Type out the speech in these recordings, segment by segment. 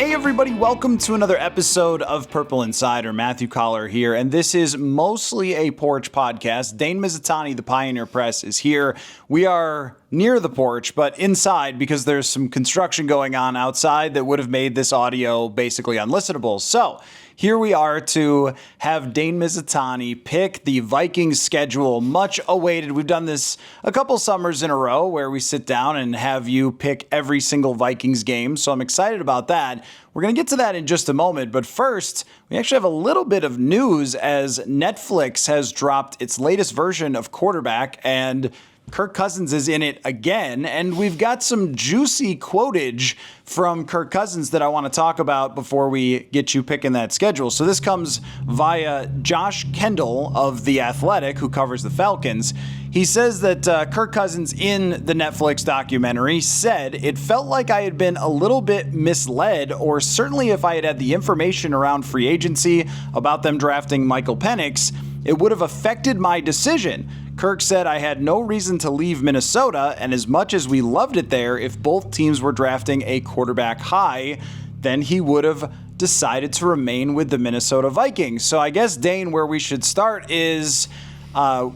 Hey everybody, welcome to another episode of Purple Insider. Matthew Coller here, and this is mostly a porch podcast. Dane Mizutani, the Pioneer Press, is here. We are near the porch, but inside because there's some construction going on outside that would have made this audio basically unlistenable. So here we are to have Dane Mizutani pick the Vikings schedule, much awaited. We've done this a couple summers in a row where we sit down and have you pick every single Vikings game. So I'm excited about that. We're going to get to that in just a moment. But first, we actually have a little bit of news as Netflix has dropped its latest version of Quarterback, and Kirk Cousins is in it again, and we've got some juicy quotage from Kirk Cousins that I want to talk about before we get you picking that schedule. So this comes via Josh Kendall of The Athletic, who covers the Falcons. He says that Kirk Cousins in the Netflix documentary said, "It felt like I had been a little bit misled, or certainly if I had had the information around free agency about them drafting Michael Penix, it would have affected my decision." Kirk said, "I had no reason to leave Minnesota, and as much as we loved it there, if both teams were drafting a quarterback high, then he would have decided to remain with the Minnesota Vikings." So I guess, Dane, where we should start is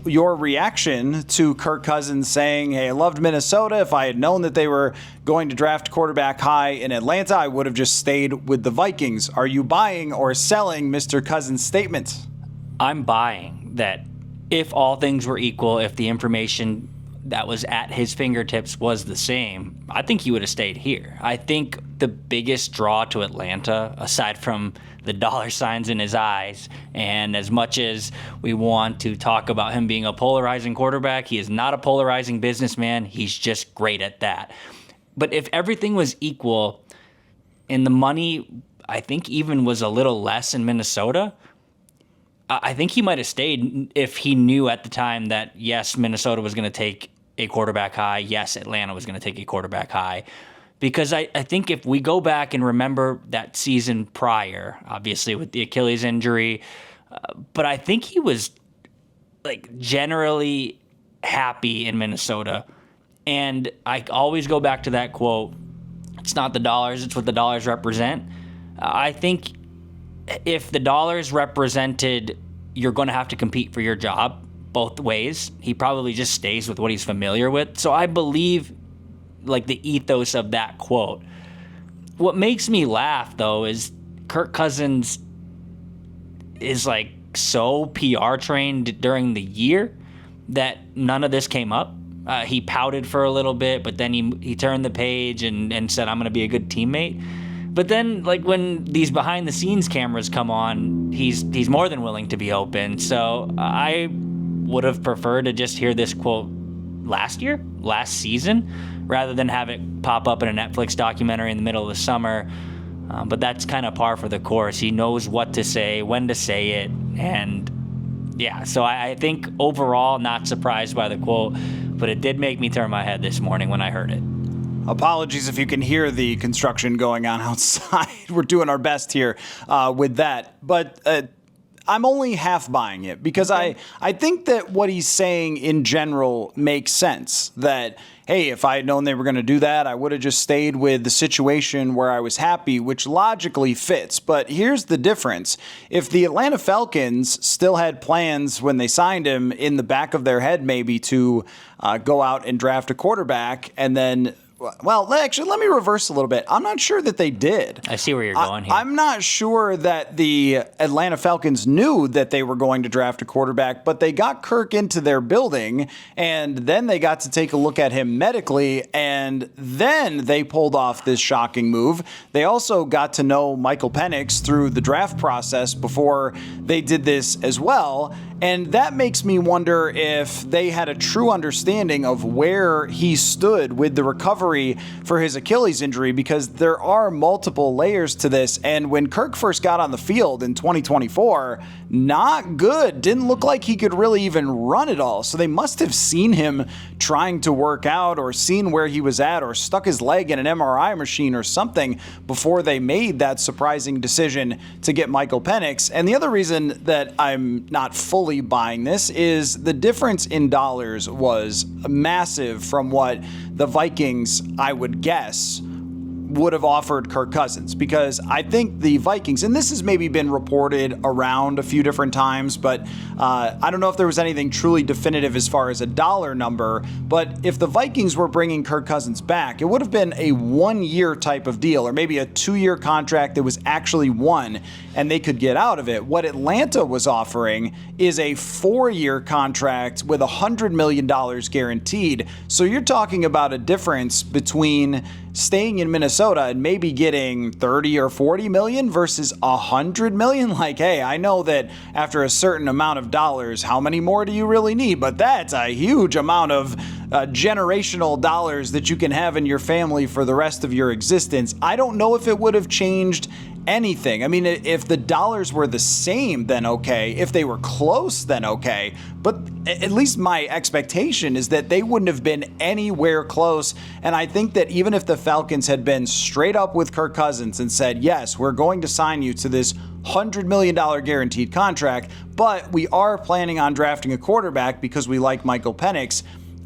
your reaction to Kirk Cousins saying, "Hey, I loved Minnesota. If I had known that they were going to draft quarterback high in Atlanta, I would have just stayed with the Vikings." Are you buying or selling Mr. Cousins' statement? I'm buying that if all things were equal, if the information that was at his fingertips was the same, I think he would have stayed here. I think the biggest draw to Atlanta, aside from the dollar signs in his eyes, and as much as we want to talk about him being a polarizing quarterback, he is not a polarizing businessman. He's just great at that. But if everything was equal and the money, I think, even was a little less in Minnesota, I think he might have stayed if he knew at the time that, yes, Minnesota was going to take a quarterback high. Yes, Atlanta was going to take a quarterback high. Because I think if we go back and remember that season prior, obviously with the Achilles injury, but I think he was generally happy in Minnesota. And I always go back to that quote, "It's not the dollars, it's what the dollars represent." I think if the dollars represented you're going to have to compete for your job both ways, he probably just stays with what he's familiar with. So I believe the ethos of that quote. What makes me laugh, though, is Kirk Cousins is so PR trained during the year that none of this came up. He pouted for a little bit, but then he turned the page and said, "I'm going to be a good teammate." But then, when these behind-the-scenes cameras come on, he's more than willing to be open. So I would have preferred to just hear this quote last season, rather than have it pop up in a Netflix documentary in the middle of the summer. But that's kind of par for the course. He knows what to say, when to say it, and yeah. So I think overall, not surprised by the quote, but it did make me turn my head this morning when I heard it. Apologies if you can hear the construction going on outside. We're doing our best here with that. But I'm only half buying it because I think that what he's saying in general makes sense. That, hey, if I had known they were going to do that, I would have just stayed with the situation where I was happy, which logically fits. But here's the difference. If the Atlanta Falcons still had plans when they signed him in the back of their head maybe to go out and draft a quarterback and then... Well, actually, let me reverse a little bit. I'm not sure that they did. I see where you're going here. I'm not sure that the Atlanta Falcons knew that they were going to draft a quarterback, but they got Kirk into their building, and then they got to take a look at him medically, and then they pulled off this shocking move. They also got to know Michael Penix through the draft process before they did this as well. And that makes me wonder if they had a true understanding of where he stood with the recovery for his Achilles injury, because there are multiple layers to this. And when Kirk first got on the field in 2024, not good. Didn't look like he could really even run at all. So they must have seen him trying to work out, or seen where he was at, or stuck his leg in an MRI machine or something before they made that surprising decision to get Michael Penix. And the other reason that I'm not fully buying this is the difference in dollars was massive from what the Vikings, I would guess, would have offered Kirk Cousins, because I think the Vikings, and this has maybe been reported around a few different times, but I don't know if there was anything truly definitive as far as a dollar number, but if the Vikings were bringing Kirk Cousins back, it would have been a 1-year type of deal, or maybe a 2-year contract that was actually one, and they could get out of it. What Atlanta was offering is a 4-year contract with $100 million guaranteed. So you're talking about a difference between staying in Minnesota and maybe getting 30 or 40 million versus 100 million. Like, hey, I know that after a certain amount of dollars, how many more do you really need? But that's a huge amount of generational dollars that you can have in your family for the rest of your existence. I don't know if it would have changed anything. I mean, if the dollars were the same, then okay. If they were close, then okay. But at least my expectation is that they wouldn't have been anywhere close. And I think that even if the Falcons had been straight up with Kirk Cousins and said, yes, we're going to sign you to this $100 million guaranteed contract, but we are planning on drafting a quarterback because we like Michael Penix,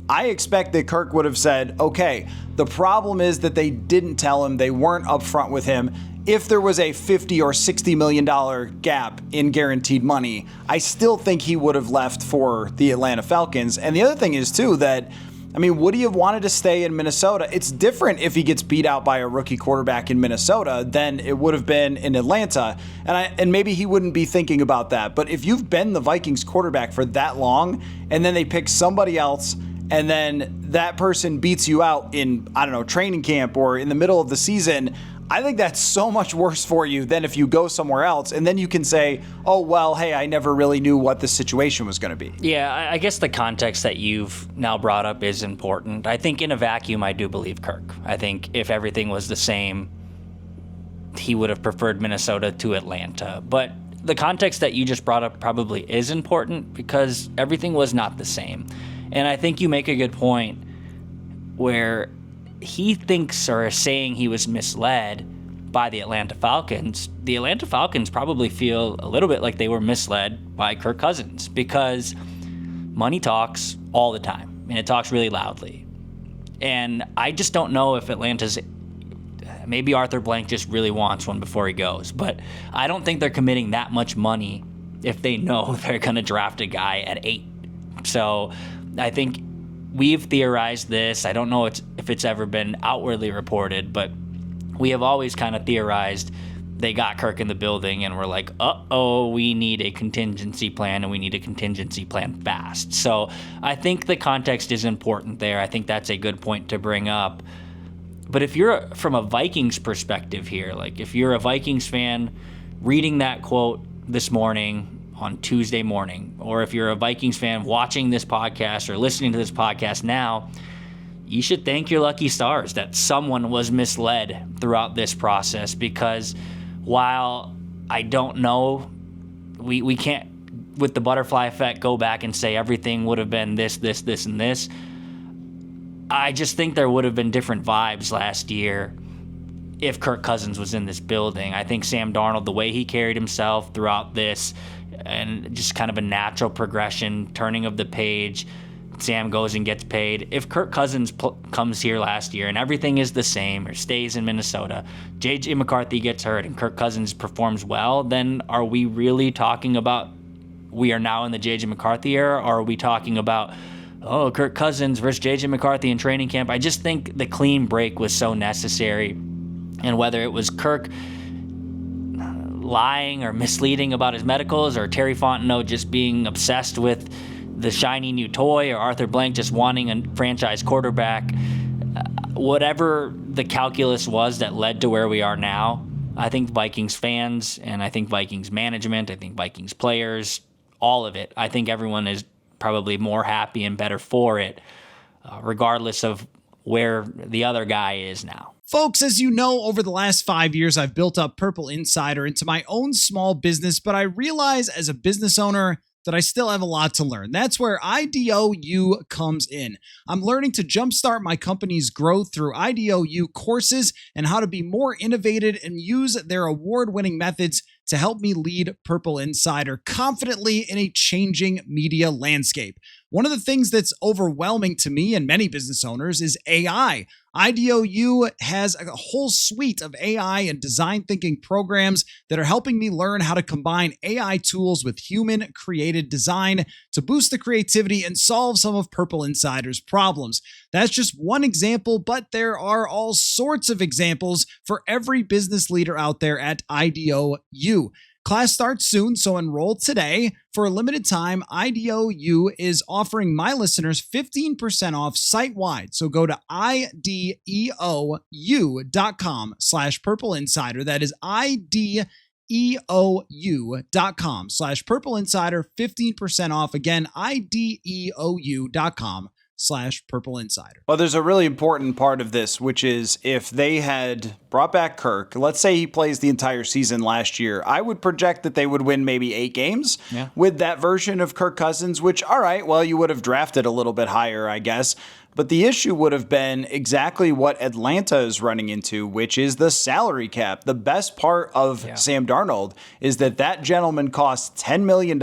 I expect that Kirk would have said, okay, the problem is that they didn't tell him, they weren't upfront with him. If there was a $50 or $60 million gap in guaranteed money, I still think he would have left for the Atlanta Falcons. And the other thing is, too, that, I mean, would he have wanted to stay in Minnesota? It's different if he gets beat out by a rookie quarterback in Minnesota than it would have been in Atlanta. And maybe he wouldn't be thinking about that. But if you've been the Vikings quarterback for that long, and then they pick somebody else, and then that person beats you out in, I don't know, training camp or in the middle of the season, I think that's so much worse for you than if you go somewhere else and then you can say, oh, well, hey, I never really knew what the situation was going to be. Yeah, I guess the context that you've now brought up is important. I think in a vacuum, I do believe Kirk. I think if everything was the same, he would have preferred Minnesota to Atlanta. But the context that you just brought up probably is important because everything was not the same. And I think you make a good point where he thinks or is saying he was misled by the Atlanta Falcons. The Atlanta Falcons probably feel a little bit like they were misled by Kirk Cousins because money talks all the time, and it talks really loudly. And I just don't know if Atlanta's... Maybe Arthur Blank just really wants one before he goes, but I don't think they're committing that much money if they know they're going to draft a guy at 8. So I think we've theorized this. I don't know if it's ever been outwardly reported, but we have always kind of theorized they got Kirk in the building and we're like, uh-oh, we need a contingency plan and we need a contingency plan fast. So I think the context is important there. I think that's a good point to bring up. But if you're from a Vikings perspective here, like if you're a Vikings fan reading that quote this morning on Tuesday morning, or if you're a Vikings fan watching this podcast or listening to this podcast now, you should thank your lucky stars that someone was misled throughout this process, because while I don't know, we can't, with the butterfly effect, go back and say everything would have been this, and this. I just think there would have been different vibes last year if Kirk Cousins was in this building. I think Sam Darnold, the way he carried himself throughout this, and just kind of a natural progression, turning of the page, Sam goes and gets paid. If Kirk Cousins comes here last year and everything is the same or stays in Minnesota, J.J. McCarthy gets hurt and Kirk Cousins performs well, then are we really talking about we are now in the J.J. McCarthy era, or are we talking about, oh, Kirk Cousins versus J.J. McCarthy in training camp? I just think the clean break was so necessary. And whether it was Kirk lying or misleading about his medicals, or Terry Fontenot just being obsessed with the shiny new toy, or Arthur Blank just wanting a franchise quarterback, whatever the calculus was that led to where we are now, I think Vikings fans and I think Vikings management, I think Vikings players, all of it, I think everyone is probably more happy and better for it, regardless of where the other guy is now. Folks, as you know, over the last 5 years, I've built up Purple Insider into my own small business, but I realize as a business owner that I still have a lot to learn. That's where IDOU comes in. I'm learning to jumpstart my company's growth through IDOU courses and how to be more innovative and use their award-winning methods to help me lead Purple Insider confidently in a changing media landscape. One of the things that's overwhelming to me and many business owners is AI. IDOU has a whole suite of AI and design thinking programs that are helping me learn how to combine AI tools with human created design to boost the creativity and solve some of Purple Insider's problems. That's just one example, but there are all sorts of examples for every business leader out there at IDOU. Class starts soon, so enroll today. For a limited time, IDOU is offering my listeners 15% off site-wide. So go to IDEOU.com/Purple Insider. That is IDEOU.com/Purple Insider, 15% off. Again, IDEOU.com/Purple Insider. Well, there's a really important part of this, which is if they had brought back Kirk, let's say he plays the entire season last year, I would project that they would win maybe 8 games with that version of Kirk Cousins, which, all right, well, you would have drafted a little bit higher, I guess. But the issue would have been exactly what Atlanta is running into, which is the salary cap. The best part of Sam Darnold is that gentleman costs $10 million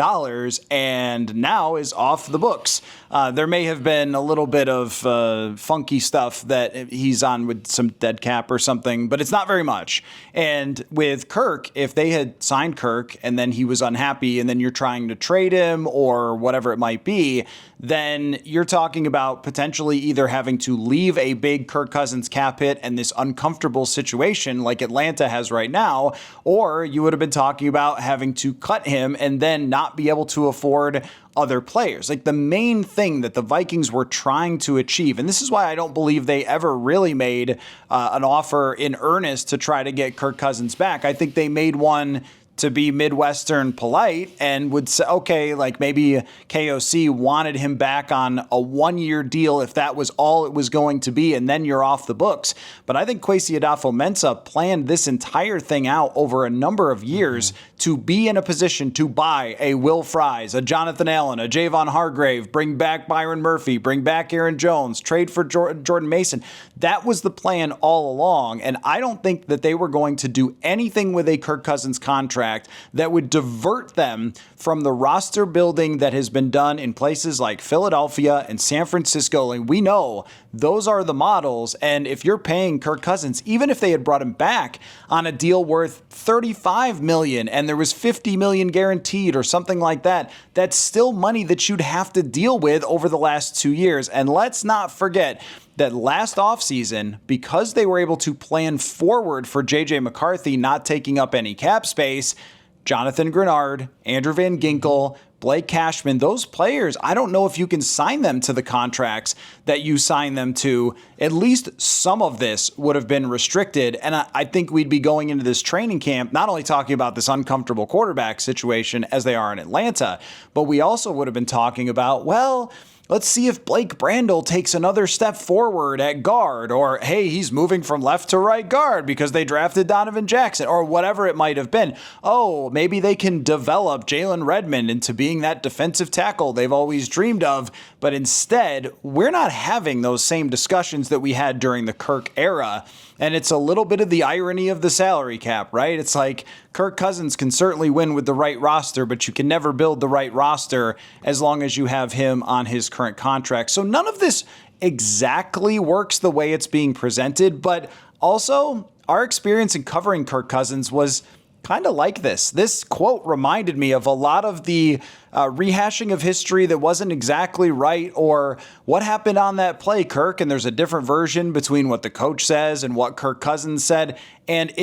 and now is off the books. There may have been a little bit of funky stuff that he's on with some dead cap or something, but it's not very much. And with Kirk, if they had signed Kirk and then he was unhappy and then you're trying to trade him or whatever it might be, then you're talking about potentially either having to leave a big Kirk Cousins cap hit and this uncomfortable situation like Atlanta has right now, or you would have been talking about having to cut him and then not be able to afford other players. Like the main thing that the Vikings were trying to achieve, and this is why I don't believe they ever really made an offer in earnest to try to get Kirk Cousins back. I think they made one to be Midwestern polite and would say, okay, like maybe KOC wanted him back on a 1-year deal if that was all it was going to be, and then you're off the books. But I think Kwesi Adofo-Mensah planned this entire thing out over a number of years to be in a position to buy a Will Fries, a Jonathan Allen, a Javon Hargrave, bring back Byron Murphy, bring back Aaron Jones, trade for Jordan Mason. That was the plan all along, and I don't think that they were going to do anything with a Kirk Cousins contract that would divert them from the roster building that has been done in places like Philadelphia and San Francisco. And we know those are the models. And if you're paying Kirk Cousins, even if they had brought him back on a deal worth $35 million and there was $50 million guaranteed or something like that, that's still money that you'd have to deal with over the last 2 years. And let's not forget that last offseason, because they were able to plan forward for J.J. McCarthy not taking up any cap space, Jonathan Grenard, Andrew Van Ginkel, Blake Cashman, those players, I don't know if you can sign them to the contracts that you sign them to. At least some of this would have been restricted. And I think we'd be going into this training camp not only talking about this uncomfortable quarterback situation as they are in Atlanta, but we also would have been talking about, well, let's see if Blake Brandel takes another step forward at guard, or hey, he's moving from left to right guard because they drafted Donovan Jackson, or whatever it might have been. Oh, maybe they can develop Jalen Redmond into being that defensive tackle they've always dreamed of. But instead, we're not having those same discussions that we had during the Kirk era. And it's a little bit of the irony of the salary cap, right? It's like Kirk Cousins can certainly win with the right roster, but you can never build the right roster as long as you have him on his current contract. So none of this exactly works the way it's being presented, but also our experience in covering Kirk Cousins was kind of like this. This quote reminded me of a lot of the rehashing of history that wasn't exactly right, or what happened on that play, Kirk, and there's a different version between what the coach says and what Kirk Cousins said. And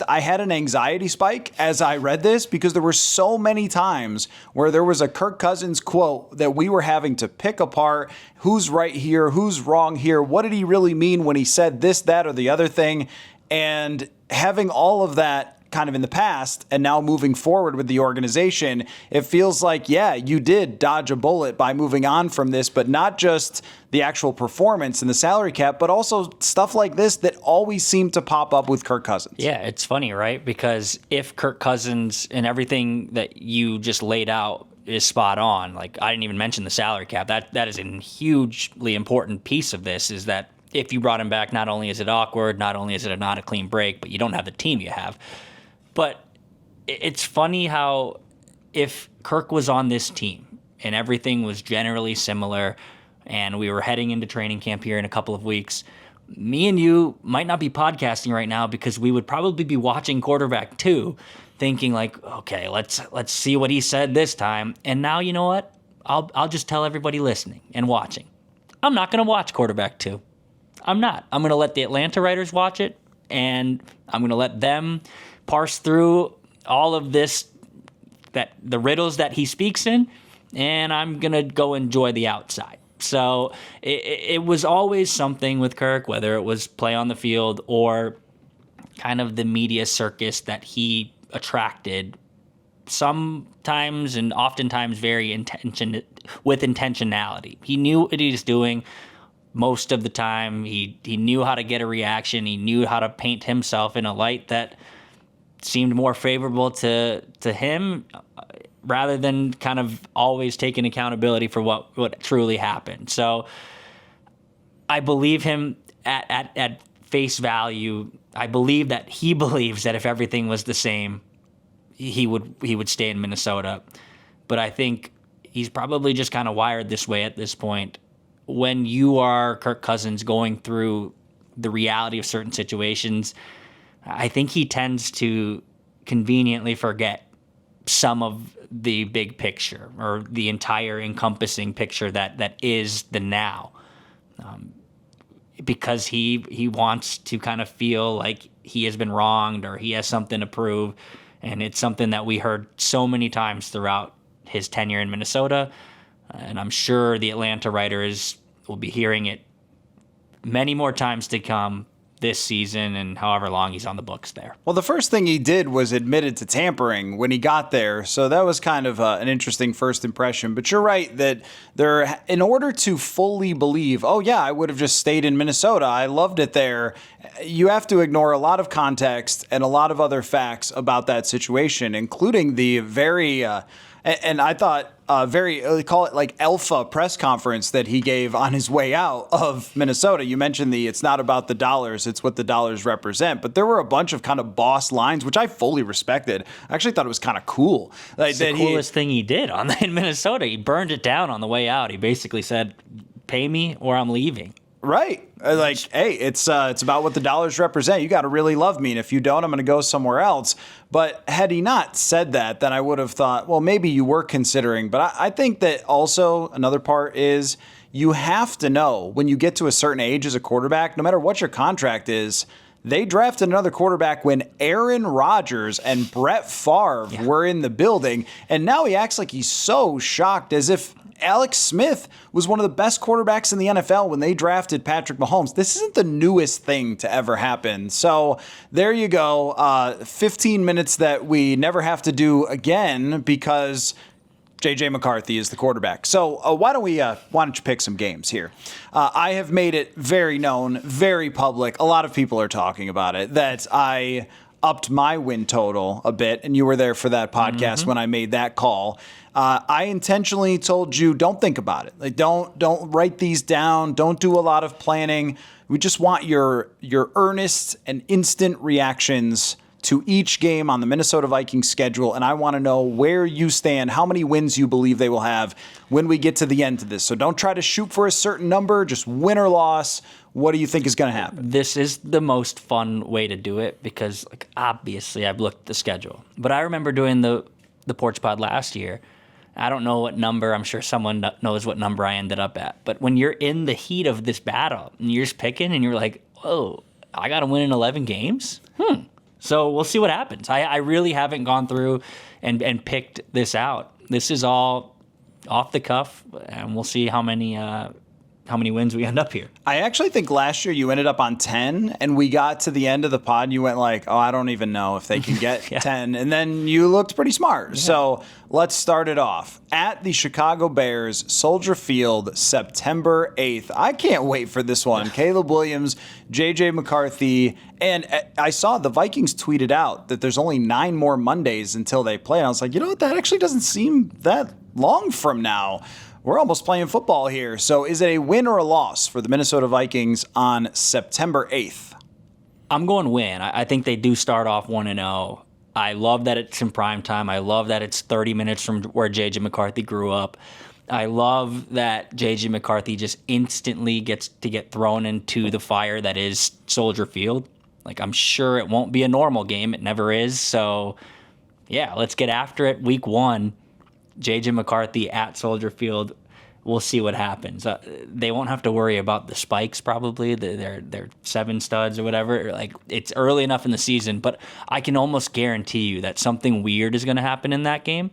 I had an anxiety spike as I read this because there were so many times where there was a Kirk Cousins quote that we were having to pick apart. Who's right here? Who's wrong here? What did he really mean when he said this, that, or the other thing? And having all of that kind of in the past and now moving forward with the organization, it feels like, yeah, you did dodge a bullet by moving on from this, but not just the actual performance and the salary cap, but also stuff like this that always seemed to pop up with Kirk Cousins. Yeah, it's funny, right? Because if Kirk Cousins and everything that you just laid out is spot on, like I didn't even mention the salary cap, that is a hugely important piece of this, is that if you brought him back, not only is it awkward, not only is it not a clean break, but you don't have the team you have. But it's funny how if Kirk was on this team and everything was generally similar, and we were heading into training camp here in a couple of weeks, me and you might not be podcasting right now because we would probably be watching quarterback 2, thinking like, okay, let's see what he said this time. And now, you know what? I'll just tell everybody listening and watching, I'm not going to watch quarterback 2. I'm not. I'm going to let the Atlanta writers watch it, and I'm going to let them parse through all of this, that the riddles that he speaks in, and I'm going to go enjoy the outside. So it was always something with Kirk, whether it was play on the field or kind of the media circus that he attracted, sometimes and oftentimes very with intentionality. He knew what he was doing most of the time. He knew how to get a reaction. He knew how to paint himself in a light that seemed more favorable to him, rather than kind of always taking accountability for what truly happened. So I believe him at face value. I believe that he believes that if everything was the same, he would stay in Minnesota. But I think he's probably just kind of wired this way at this point. When you are Kirk Cousins going through the reality of certain situations, I think he tends to conveniently forget some of the big picture or the entire encompassing picture that is the now, because he wants to kind of feel like he has been wronged or he has something to prove. And it's something that we heard so many times throughout his tenure in Minnesota. And I'm sure the Atlanta writers will be hearing it many more times to come this season and however long he's on the books there. Well, the first thing he did was admitted to tampering when he got there. So that was kind of an interesting first impression. But you're right that in order to fully believe, oh yeah, I would have just stayed in Minnesota, I loved it there, you have to ignore a lot of context and a lot of other facts about that situation, including the very, and I thought, they call it like alpha press conference that he gave on his way out of Minnesota. You mentioned it's not about the dollars, it's what the dollars represent. But there were a bunch of kind of boss lines, which I fully respected. I actually thought it was kind of cool. It's the coolest thing he did in Minnesota. He burned it down on the way out. He basically said, pay me or I'm leaving. Right. Like, hey, it's about what the dollars represent. You got to really love me. And if you don't, I'm going to go somewhere else. But had he not said that, then I would have thought, well, maybe you were considering. But I think that also another part is you have to know when you get to a certain age as a quarterback, no matter what your contract is, they drafted another quarterback when Aaron Rodgers and Brett Favre were in the building. And now he acts like he's so shocked, as if Alex Smith was one of the best quarterbacks in the NFL when they drafted Patrick Mahomes. This isn't the newest thing to ever happen. So there you go. 15 minutes that we never have to do again because J.J. McCarthy is the quarterback. So why don't you pick some games here? I have made it very known, very public. A lot of people are talking about it, that I upped my win total a bit, and you were there for that podcast when I made that call. I intentionally told you, don't think about it. Like, don't write these down. Don't do a lot of planning. We just want your earnest and instant reactions to each game on the Minnesota Vikings schedule, and I want to know where you stand, how many wins you believe they will have when we get to the end of this. So don't try to shoot for a certain number, just win or loss. What do you think is going to happen? This is the most fun way to do it because, like, obviously I've looked at the schedule. But I remember doing the Porch Pod last year. I don't know what number. I'm sure someone knows what number I ended up at. But when you're in the heat of this battle and you're just picking and you're like, oh, I got to win in 11 games? So we'll see what happens. I really haven't gone through and picked this out. This is all off the cuff, and we'll see how many wins we end up here. I actually think last year you ended up on 10, and we got to the end of the pod, and you went like, oh, I don't even know if they can get 10. And then you looked pretty smart. Yeah. So let's start it off. At the Chicago Bears, Soldier Field, September 8th. I can't wait for this one. Caleb Williams, J.J. McCarthy, and I saw the Vikings tweeted out that there's only 9 more Mondays until they play. And I was like, you know what? That actually doesn't seem that long from now. We're almost playing football here. So is it a win or a loss for the Minnesota Vikings on September 8th? I'm going win. I think they do start off 1-0. I love that it's in prime time. I love that it's 30 minutes from where J.J. McCarthy grew up. I love that J.J. McCarthy just instantly gets to get thrown into the fire that is Soldier Field. Like, I'm sure it won't be a normal game. It never is. So, yeah, let's get after it. Week 1, J.J. McCarthy at Soldier Field. We'll see what happens. They won't have to worry about the spikes probably. They're 7 studs or whatever. Like, it's early enough in the season, but I can almost guarantee you that something weird is going to happen in that game.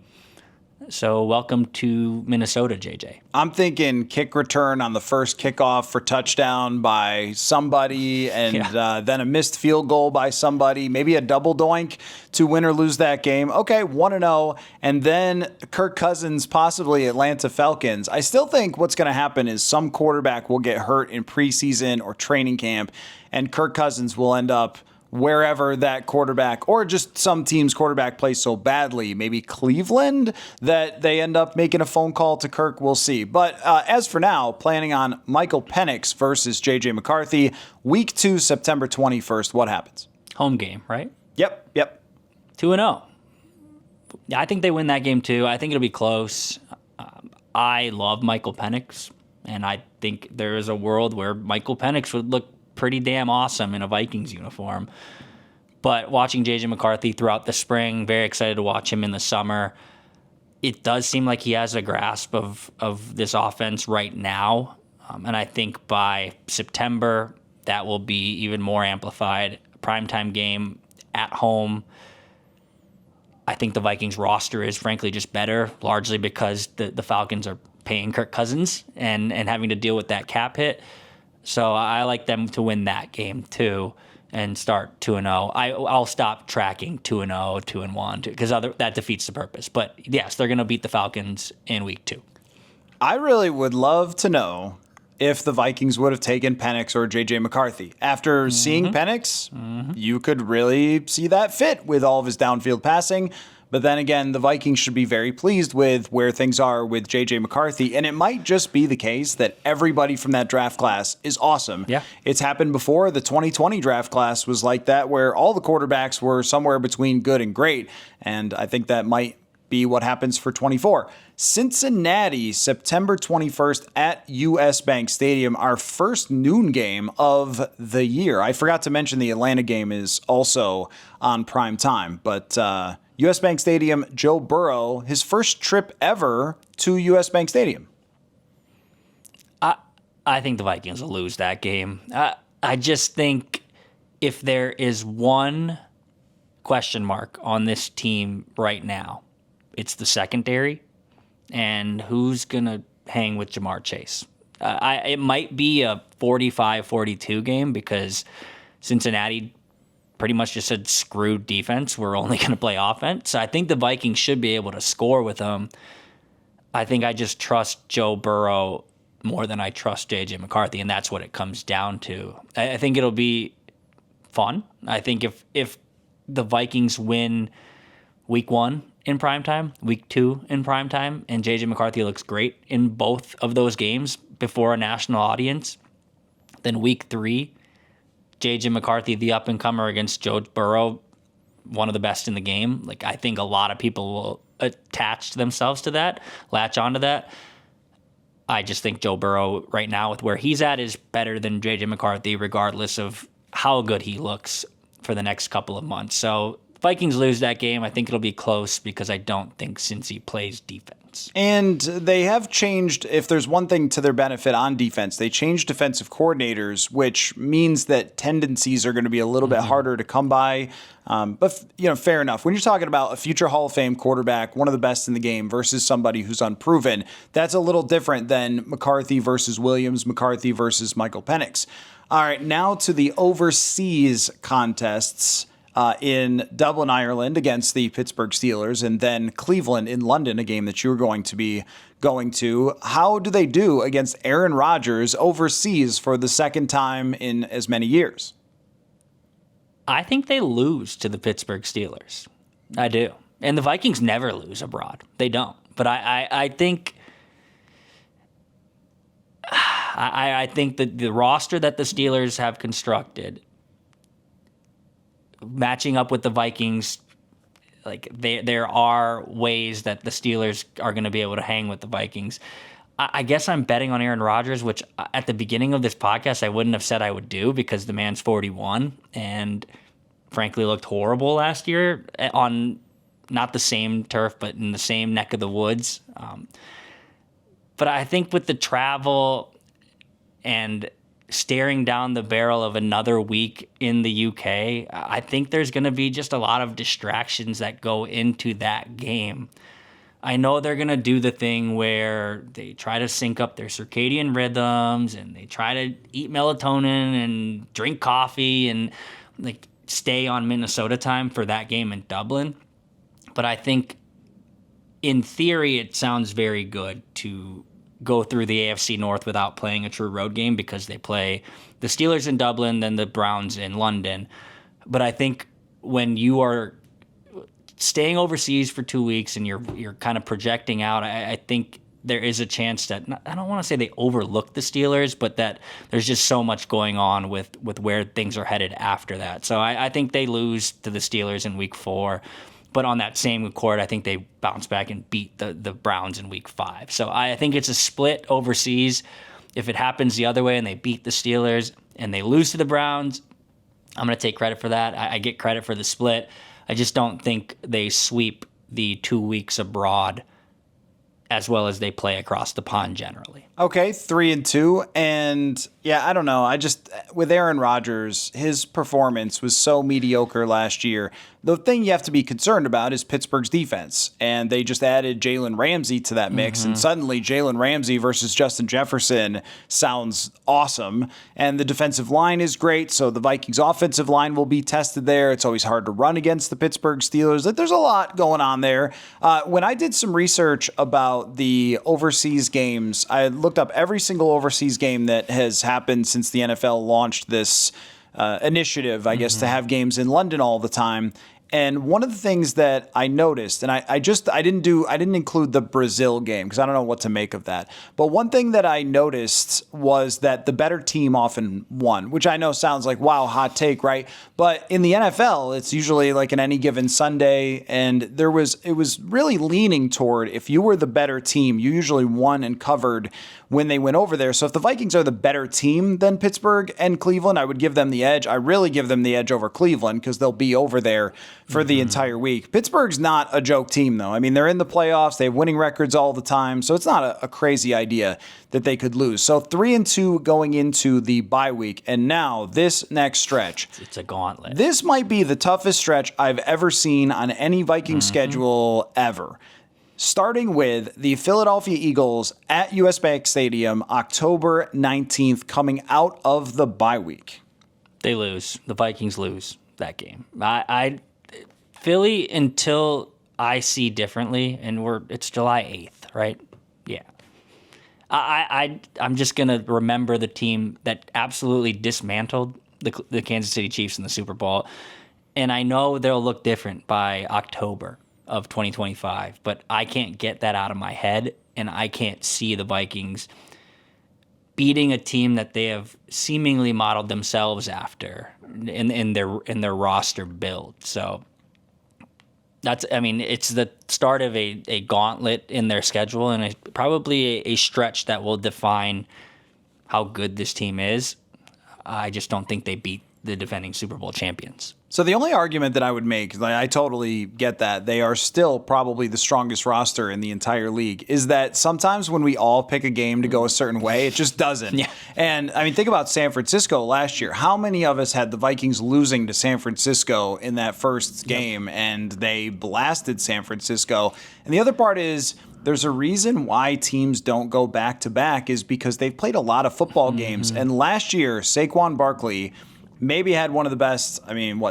So welcome to Minnesota, JJ. I'm thinking kick return on the first kickoff for touchdown by somebody, and then a missed field goal by somebody, maybe a double doink to win or lose that game. Okay, 1-0, and then Kirk Cousins, possibly Atlanta Falcons. I still think what's going to happen is some quarterback will get hurt in preseason or training camp, and Kirk Cousins will end up wherever that quarterback, or just some team's quarterback plays so badly, maybe Cleveland, that they end up making a phone call to Kirk. We'll see. But as for now, planning on Michael Penix versus J.J. McCarthy, week 2, September 21st. What happens? Home game, right? Yep. 2-0. I think they win that game too. I think it'll be close. I love Michael Penix, and I think there is a world where Michael Penix would look pretty damn awesome in a Vikings uniform. But watching J.J. McCarthy throughout the spring, very excited to watch him in the summer. It does seem like he has a grasp of this offense right now. And I think by September, that will be even more amplified. Primetime game at home. I think the Vikings roster is frankly just better, largely because the Falcons are paying Kirk Cousins and having to deal with that cap hit. So I like them to win that game too and start 2-0. I'll stop tracking 2-0, 2-1 because that defeats the purpose. But yes, they're going to beat the Falcons in week 2. I really would love to know if the Vikings would have taken Penix or J.J. McCarthy. After seeing Penix, you could really see that fit with all of his downfield passing. But then again, the Vikings should be very pleased with where things are with J.J. McCarthy. And it might just be the case that everybody from that draft class is awesome. Yeah. It's happened before. The 2020 draft class was like that, where all the quarterbacks were somewhere between good and great. And I think that might be what happens for 24. Cincinnati, September 21st at US Bank Stadium, our first noon game of the year. I forgot to mention the Atlanta game is also on prime time, but US Bank Stadium, Joe Burrow, his first trip ever to US Bank Stadium. I think the Vikings will lose that game. I just think if there is one question mark on this team right now, it's the secondary and who's going to hang with Jamar Chase. It might be a 45-42 game because Cincinnati pretty much just said, screw defense, we're only going to play offense. So I think the Vikings should be able to score with them. I think I just trust Joe Burrow more than I trust J.J. McCarthy, and that's what it comes down to. I think it'll be fun. I think if the Vikings win week 1 in primetime, week 2 in primetime, and J.J. McCarthy looks great in both of those games before a national audience, then week 3, J.J. McCarthy, the up-and-comer against Joe Burrow, one of the best in the game. Like, I think a lot of people will attach themselves to that, latch onto that. I just think Joe Burrow right now with where he's at is better than J.J. McCarthy, regardless of how good he looks for the next couple of months. So Vikings lose that game. I think it'll be close because I don't think Cincy plays defense. And they have changed, if there's one thing to their benefit on defense, they changed defensive coordinators, which means that tendencies are going to be a little bit harder to come by. But, fair enough. When you're talking about a future Hall of Fame quarterback, one of the best in the game, versus somebody who's unproven, that's a little different than McCarthy versus Williams, McCarthy versus Michael Penix. All right, now to the overseas contests. In Dublin, Ireland against the Pittsburgh Steelers, and then Cleveland in London, a game that you were going to be going to. How do they do against Aaron Rodgers overseas for the second time in as many years? I think they lose to the Pittsburgh Steelers. I do. And the Vikings never lose abroad. They don't. But I think that the roster that the Steelers have constructed, matching up with the Vikings, Like there are ways that the Steelers are going to be able to hang with the Vikings. I guess I'm betting on Aaron Rodgers, which at the beginning of this podcast I wouldn't have said I would do because the man's 41 and frankly looked horrible last year on not the same turf but in the same neck of the woods. But I think with the travel and staring down the barrel of another week in the UK, I think there's going to be just a lot of distractions that go into that game. I know they're going to do the thing where they try to sync up their circadian rhythms and they try to eat melatonin and drink coffee and like stay on Minnesota time for that game in Dublin. But I think in theory it sounds very good to go through the AFC North without playing a true road game because they play the Steelers in Dublin, then the Browns in London. But I think when you are staying overseas for 2 weeks and you're kind of projecting out, I think there is a chance that, I don't want to say they overlook the Steelers, but that there's just so much going on with where things are headed after that. So I think they lose to the Steelers in week 4. But on that same accord, I think they bounce back and beat the Browns in week 5. So I think it's a split overseas. If it happens the other way and they beat the Steelers and they lose to the Browns, I'm going to take credit for that. I get credit for the split. I just don't think they sweep the 2 weeks abroad as well as they play across the pond generally. Okay, 3-2. And yeah, I don't know. I just, with Aaron Rodgers, his performance was so mediocre last year. The thing you have to be concerned about is Pittsburgh's defense. And they just added Jalen Ramsey to that mix. And suddenly Jalen Ramsey versus Justin Jefferson sounds awesome. And the defensive line is great. So the Vikings offensive line will be tested there. It's always hard to run against the Pittsburgh Steelers. There's a lot going on there. When I did some research about the overseas games, I looked up every single overseas game that has happened since the NFL launched this initiative, I guess, to have games in London all the time. And one of the things that I noticed, and I didn't include the Brazil game because I don't know what to make of that. But one thing that I noticed was that the better team often won, which I know sounds like, wow, hot take, right? But in the NFL, it's usually like an any given Sunday, and it was really leaning toward if you were the better team, you usually won and covered when they went over there. So if the Vikings are the better team than Pittsburgh and Cleveland, I would give them the edge. I really give them the edge over Cleveland because they'll be over there for the entire week. Pittsburgh's not a joke team, though. I mean, they're in the playoffs. They have winning records all the time. So it's not a crazy idea that they could lose. So 3-2 going into the bye week. And now this next stretch. It's a gauntlet. This might be the toughest stretch I've ever seen on any Viking schedule ever. Starting with the Philadelphia Eagles at US Bank Stadium, October 19th, coming out of the bye week. They lose. The Vikings lose that game. Philly, until I see differently, and it's July 8th, right? Yeah. I'm just going to remember the team that absolutely dismantled the Kansas City Chiefs in the Super Bowl, and I know they'll look different by October of 2025, but I can't get that out of my head, and I can't see the Vikings beating a team that they have seemingly modeled themselves after in their roster build. So it's the start of a gauntlet in their schedule, and probably a stretch that will define how good this team is. I just don't think they beat the defending Super Bowl champions. So the only argument that I would make, I totally get that, they are still probably the strongest roster in the entire league, is that sometimes when we all pick a game to go a certain way, it just doesn't. Yeah. And I mean, think about San Francisco last year. How many of us had the Vikings losing to San Francisco in that first game, and they blasted San Francisco? And the other part is, there's a reason why teams don't go back-to-back is because they've played a lot of football games. And last year, Saquon Barkley maybe had one of the best,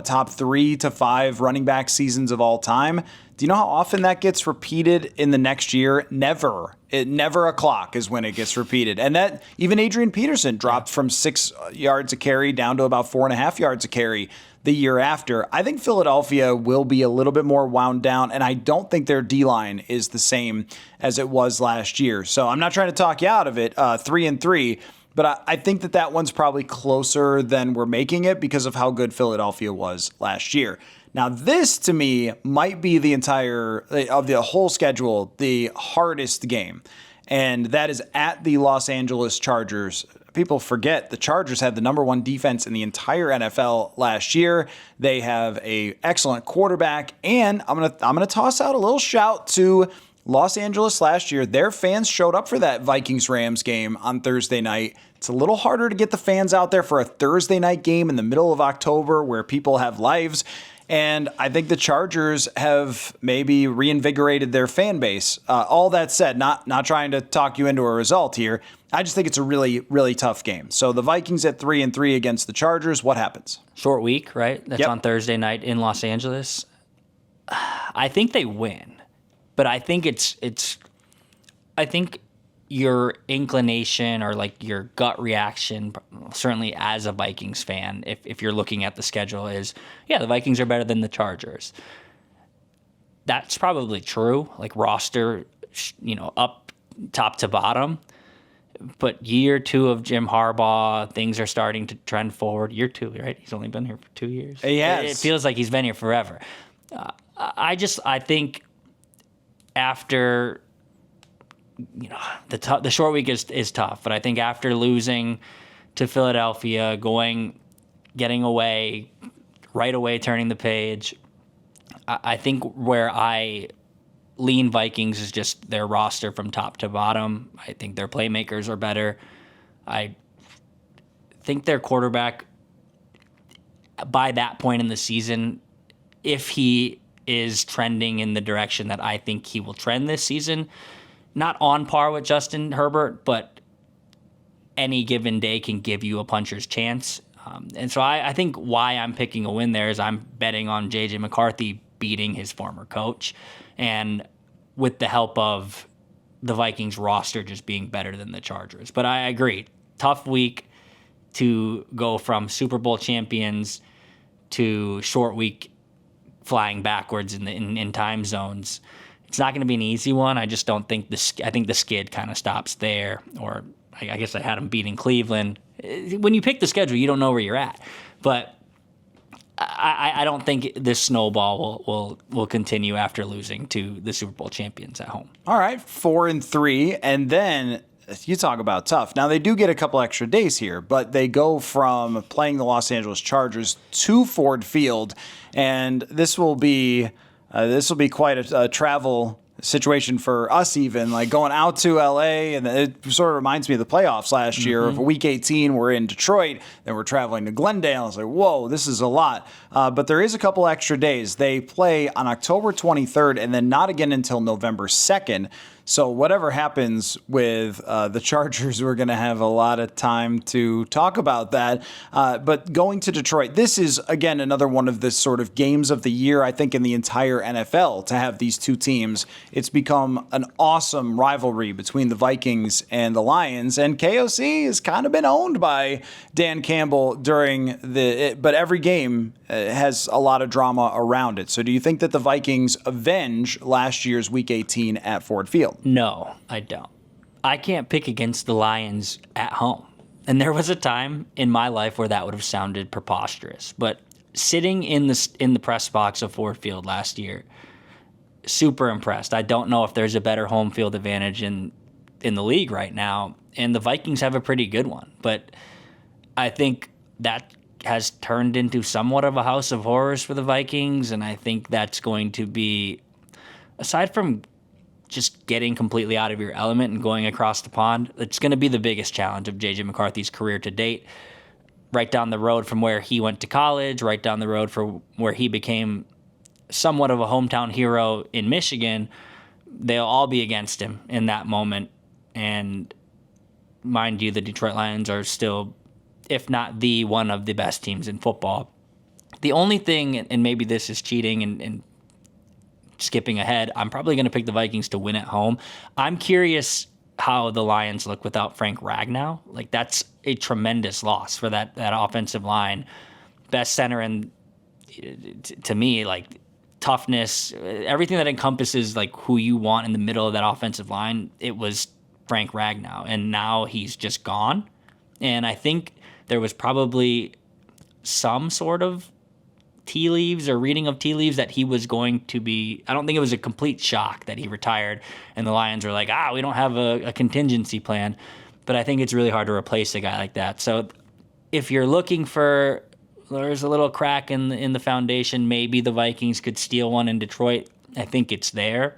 top 3 to 5 running back seasons of all time. Do you know how often that gets repeated in the next year? Never. Never a clock is when it gets repeated. And that even Adrian Peterson dropped from 6 yards a carry down to about 4.5 yards a carry the year after. I think Philadelphia will be a little bit more wound down, and I don't think their D-line is the same as it was last year. So I'm not trying to talk you out of it, 3-3. But I think that one's probably closer than we're making it because of how good Philadelphia was last year. Now, this to me might be the entire of the whole schedule, the hardest game. And that is at the Los Angeles Chargers. People forget the Chargers had the number one defense in the entire NFL last year. They have a excellent quarterback, and I'm gonna toss out a little shout to Los Angeles last year. Their fans showed up for that Vikings-Rams game on Thursday night. It's a little harder to get the fans out there for a Thursday night game in the middle of October where people have lives. And I think the Chargers have maybe reinvigorated their fan base. All that said, not trying to talk you into a result here. I just think it's a really, really tough game. So the Vikings at 3-3 against the Chargers, what happens? Short week, right? That's on Thursday night in Los Angeles. I think they win, but I think I think your inclination or like your gut reaction, certainly as a Vikings fan, if you're looking at the schedule, is, yeah, the Vikings are better than the Chargers. That's probably true, like roster, up top to bottom. But year 2 of Jim Harbaugh, things are starting to trend forward. Year 2, right? He's only been here for 2 years. He has. It feels like he's been here forever. I think after, the short week is tough, but I think after losing to Philadelphia, getting away, right away turning the page, I think where I lean Vikings is just their roster from top to bottom. I think their playmakers are better. I think their quarterback, by that point in the season, if he is trending in the direction that I think he will trend this season, not on par with Justin Herbert, but any given day can give you a puncher's chance. And so I think why I'm picking a win there is I'm betting on J.J. McCarthy beating his former coach, and with the help of the Vikings roster just being better than the Chargers. But I agree, tough week to go from Super Bowl champions to short week flying backwards in time zones. It's not going to be an easy one. I just don't think I think the skid kind of stops there. Or I guess I had them beating Cleveland. When you pick the schedule, you don't know where you're at. But I don't think this snowball will continue after losing to the Super Bowl champions at home. All right, 4-3, and then you talk about tough. Now they do get a couple extra days here, but they go from playing the Los Angeles Chargers to Ford Field, and this will be quite a travel situation for us, even like going out to LA. And it sort of reminds me of the playoffs last year. Of week 18, we're in Detroit, then we're traveling to Glendale. It's like, whoa, this is a lot. But there is a couple extra days. They play on October 23rd and then not again until November 2nd. So whatever happens with the Chargers, we're going to have a lot of time to talk about that. But going to Detroit, this is, again, another one of the sort of games of the year, I think, in the entire NFL to have these two teams. It's become an awesome rivalry between the Vikings and the Lions. And KOC has kind of been owned by Dan Campbell but every game has a lot of drama around it. So do you think that the Vikings avenge last year's Week 18 at Ford Field? No, I don't. I can't pick against the Lions at home. And there was a time in my life where that would have sounded preposterous. But sitting in the press box of Ford Field last year, super impressed. I don't know if there's a better home field advantage in the league right now. And the Vikings have a pretty good one. But I think that has turned into somewhat of a house of horrors for the Vikings. And I think that's going to be, aside from just getting completely out of your element and going across the pond, it's going to be the biggest challenge of J.J. McCarthy's career to date. Right down the road from where he went to college, right down the road from where he became somewhat of a hometown hero in Michigan, they'll all be against him in that moment. And mind you, the Detroit Lions are still, if not the one of the best teams in football. The only thing, and maybe this is cheating and skipping ahead, I'm probably going to pick the Vikings to win at home. I'm curious how the Lions look without Frank Ragnow. Like, that's a tremendous loss for that offensive line. Best center, and to me, like, toughness, everything that encompasses like who you want in the middle of that offensive line, it was Frank Ragnow. And now he's just gone. And I think there was probably some sort of tea leaves or reading of tea leaves that he was going to be. I don't think it was a complete shock that he retired and the Lions were like, we don't have a contingency plan. But I think it's really hard to replace a guy like that. So if you're looking for, there's a little crack in the foundation, maybe the Vikings could steal one in Detroit. I think it's there.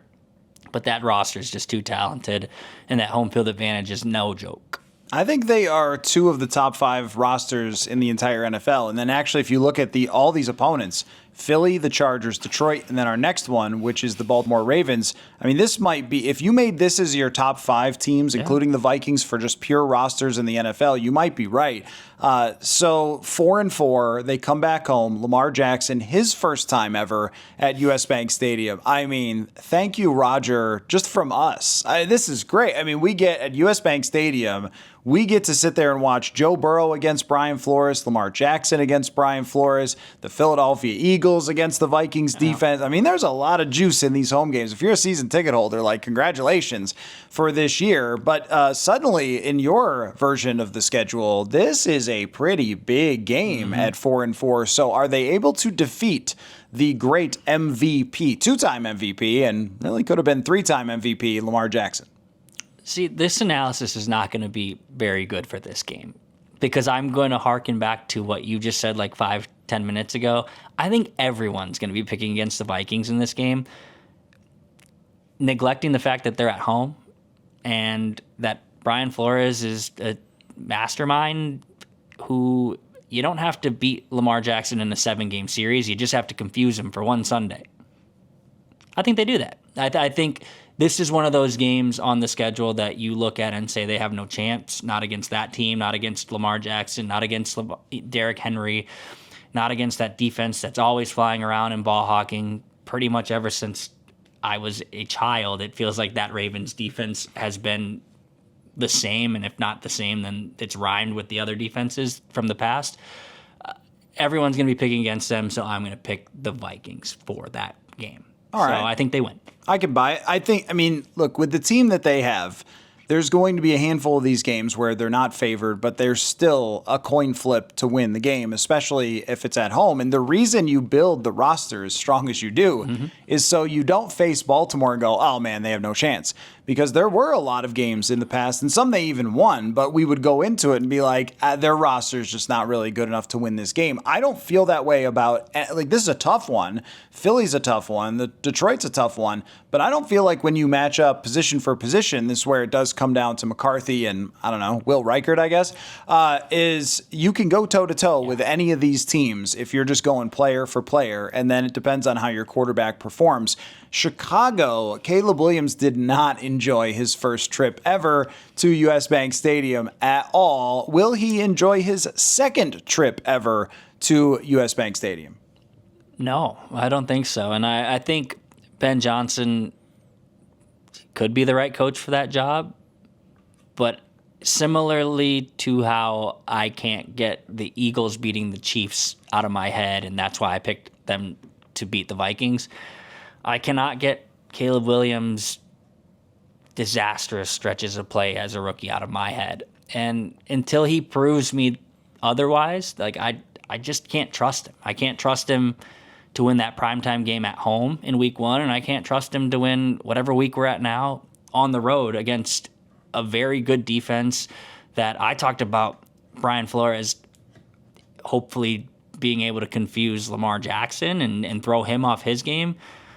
But that roster is just too talented, and that home field advantage is no joke. I think they are two of the top 5 rosters in the entire NFL. And then actually, if you look at all these opponents, Philly, the Chargers, Detroit, and then our next one, which is the Baltimore Ravens. I mean, this might be, if you made this as your top 5 teams, including the Vikings, for just pure rosters in the NFL, you might be right. So 4-4, they come back home. Lamar Jackson, his first time ever at US Bank Stadium. I mean, thank you, Roger, just from us. This is great. I mean, we get at US Bank Stadium, we get to sit there and watch Joe Burrow against Brian Flores, Lamar Jackson against Brian Flores, the Philadelphia Eagles against the Vikings defense. I mean, there's a lot of juice in these home games. If you're a season ticket holder, like, congratulations for this year. But suddenly, in your version of the schedule, this is a pretty big game at 4-4. So are they able to defeat the great MVP, 2-time MVP, and really could have been 3-time MVP, Lamar Jackson? See, this analysis is not going to be very good for this game because I'm going to harken back to what you just said like 5-10 minutes ago. I think everyone's going to be picking against the Vikings in this game, neglecting the fact that they're at home and that Brian Flores is a mastermind who you don't have to beat Lamar Jackson in a 7-game series. You just have to confuse him for one Sunday. I think they do that. I think this is one of those games on the schedule that you look at and say they have no chance, not against that team, not against Lamar Jackson, not against Derrick Henry, not against that defense that's always flying around and ball hawking pretty much ever since I was a child. It feels like that Ravens defense has been the same, and if not the same, then it's rhymed with the other defenses from the past. Everyone's going to be picking against them, so I'm going to pick the Vikings for that game. All right. So I think they win. I can buy it. I mean, look, with the team that they have, there's going to be a handful of these games where they're not favored, but there's still a coin flip to win the game, especially if it's at home. And the reason you build the roster as strong as you do is so you don't face Baltimore and go, oh, man, they have no chance. Because there were a lot of games in the past, and some they even won, but we would go into it and be like, their roster is just not really good enough to win this game. I don't feel that way about, like, this is a tough one. Philly's a tough one. The Detroit's a tough one. But I don't feel like when you match up position for position, this is where it does come down to McCarthy and, I don't know, Will Reichert, I guess, is you can go toe-to-toe with any of these teams if you're just going player for player, and then it depends on how your quarterback performs. Chicago, Caleb Williams did not enjoy his first trip ever to US Bank Stadium at all. Will he enjoy his second trip ever to US Bank Stadium? No, I don't think so. And I think Ben Johnson could be the right coach for that job. But similarly to how I can't get the Eagles beating the Chiefs out of my head, and that's why I picked them to beat the Vikings, I cannot get Caleb Williams' disastrous stretches of play as a rookie out of my head. And until he proves me otherwise, like I just can't trust him. I can't trust him to win that primetime game at home in week 1, and I can't trust him to win whatever week we're at now on the road against a very good defense that I talked about Brian Flores hopefully being able to confuse Lamar Jackson and throw him off his game.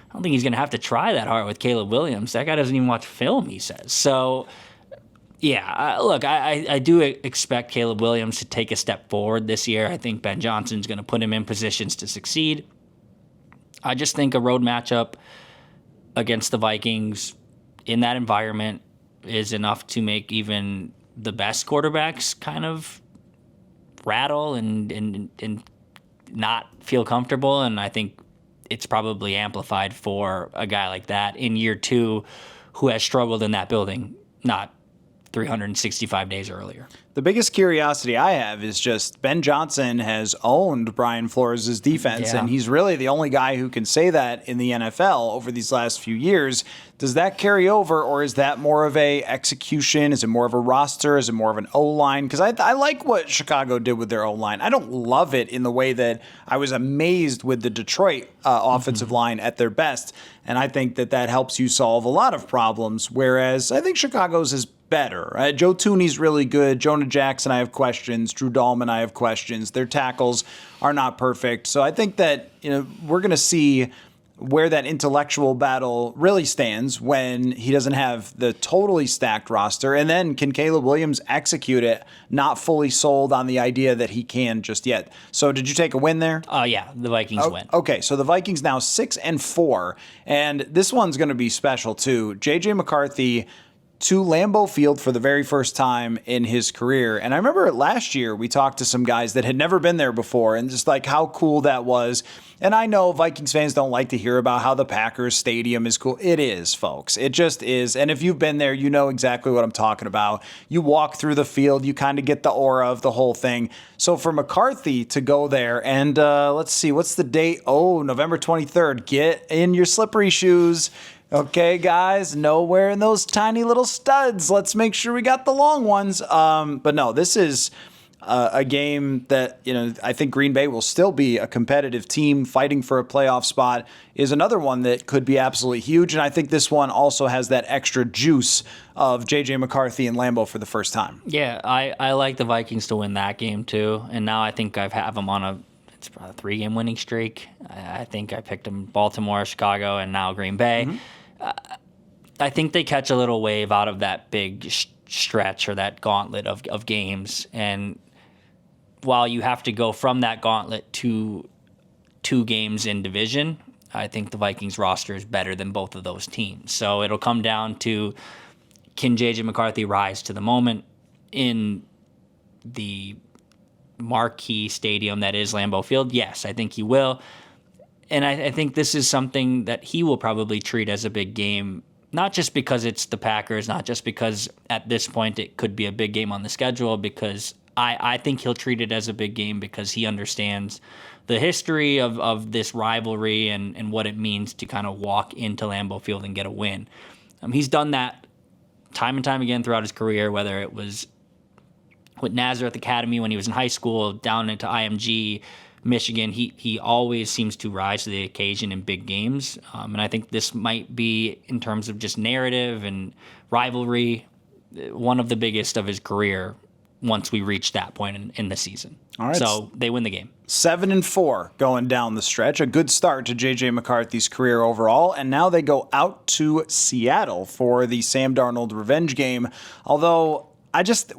I don't think he's going to have to try that hard with Caleb Williams. That guy doesn't even watch film, he says. So, yeah, look, I do expect Caleb Williams to take a step forward this year. I think Ben Johnson's going to put him in positions to succeed. I just think a road matchup against the Vikings in that environment is enough to make even the best quarterbacks kind of rattle and not feel comfortable. And I think it's probably amplified for a guy like that in year 2 who has struggled in that building, not 365 days earlier. The biggest curiosity I have is just Ben Johnson has owned Brian Flores' defense, and he's really the only guy who can say that in the NFL over these last few years. Does that carry over, or is that more of a execution? Is it more of a roster? Is it more of an O-line? Because I like what Chicago did with their O-line. I don't love it in the way that I was amazed with the Detroit offensive line at their best, and I think that helps you solve a lot of problems, whereas I think Chicago's is better. Joe Tooney's really good. Jonah Jackson, I have questions. Drew Dahlman, I have questions. Their tackles are not perfect. So I think that we're going to see where that intellectual battle really stands when he doesn't have the totally stacked roster. And then can Caleb Williams execute it, not fully sold on the idea that he can just yet. So did you take a win there? Yeah, the Vikings win. Okay, so the Vikings now 6-4, and this one's going to be special too. J.J. McCarthy to Lambeau Field for the very first time in his career. And I remember last year we talked to some guys that had never been there before and just like how cool that was. And I know Vikings fans don't like to hear about how the Packers stadium is cool. It is, folks. It just is. And if you've been there, you know exactly what I'm talking about. You walk through the field, you kind of get the aura of the whole thing. So for McCarthy to go there and let's see, what's the date? Oh, November 23rd. Get in your slippery shoes. Okay, guys, no wearing those tiny little studs. Let's make sure we got the long ones. But no, this is a game that, I think Green Bay will still be a competitive team fighting for a playoff spot, is another one that could be absolutely huge. And I think this one also has that extra juice of J.J. McCarthy and Lambeau for the first time. Yeah, I like the Vikings to win that game too. And now I think I have them on it's probably a 3-game winning streak. I think I picked them Baltimore, Chicago, and now Green Bay. Mm-hmm. I think they catch a little wave out of that big stretch or that gauntlet of games. And while you have to go from that gauntlet to 2 games in division, I think the Vikings roster is better than both of those teams. So it'll come down to, can J.J. McCarthy rise to the moment in the marquee stadium that is Lambeau Field? Yes, I think he will. And I think this is something that he will probably treat as a big game, not just because it's the Packers, not just because at this point it could be a big game on the schedule, because I think he'll treat it as a big game because he understands the history of this rivalry and what it means to kind of walk into Lambeau Field and get a win. He's done that time and time again throughout his career, whether it was with Nazareth Academy when he was in high school, down into IMG, Michigan. He always seems to rise to the occasion in big games. And I think this might be, in terms of just narrative and rivalry, one of the biggest of his career once we reach that point in the season. All right. So they win the game. 7-4 going down the stretch. A good start to J.J. McCarthy's career overall. And now they go out to Seattle for the Sam Darnold revenge game. Although I just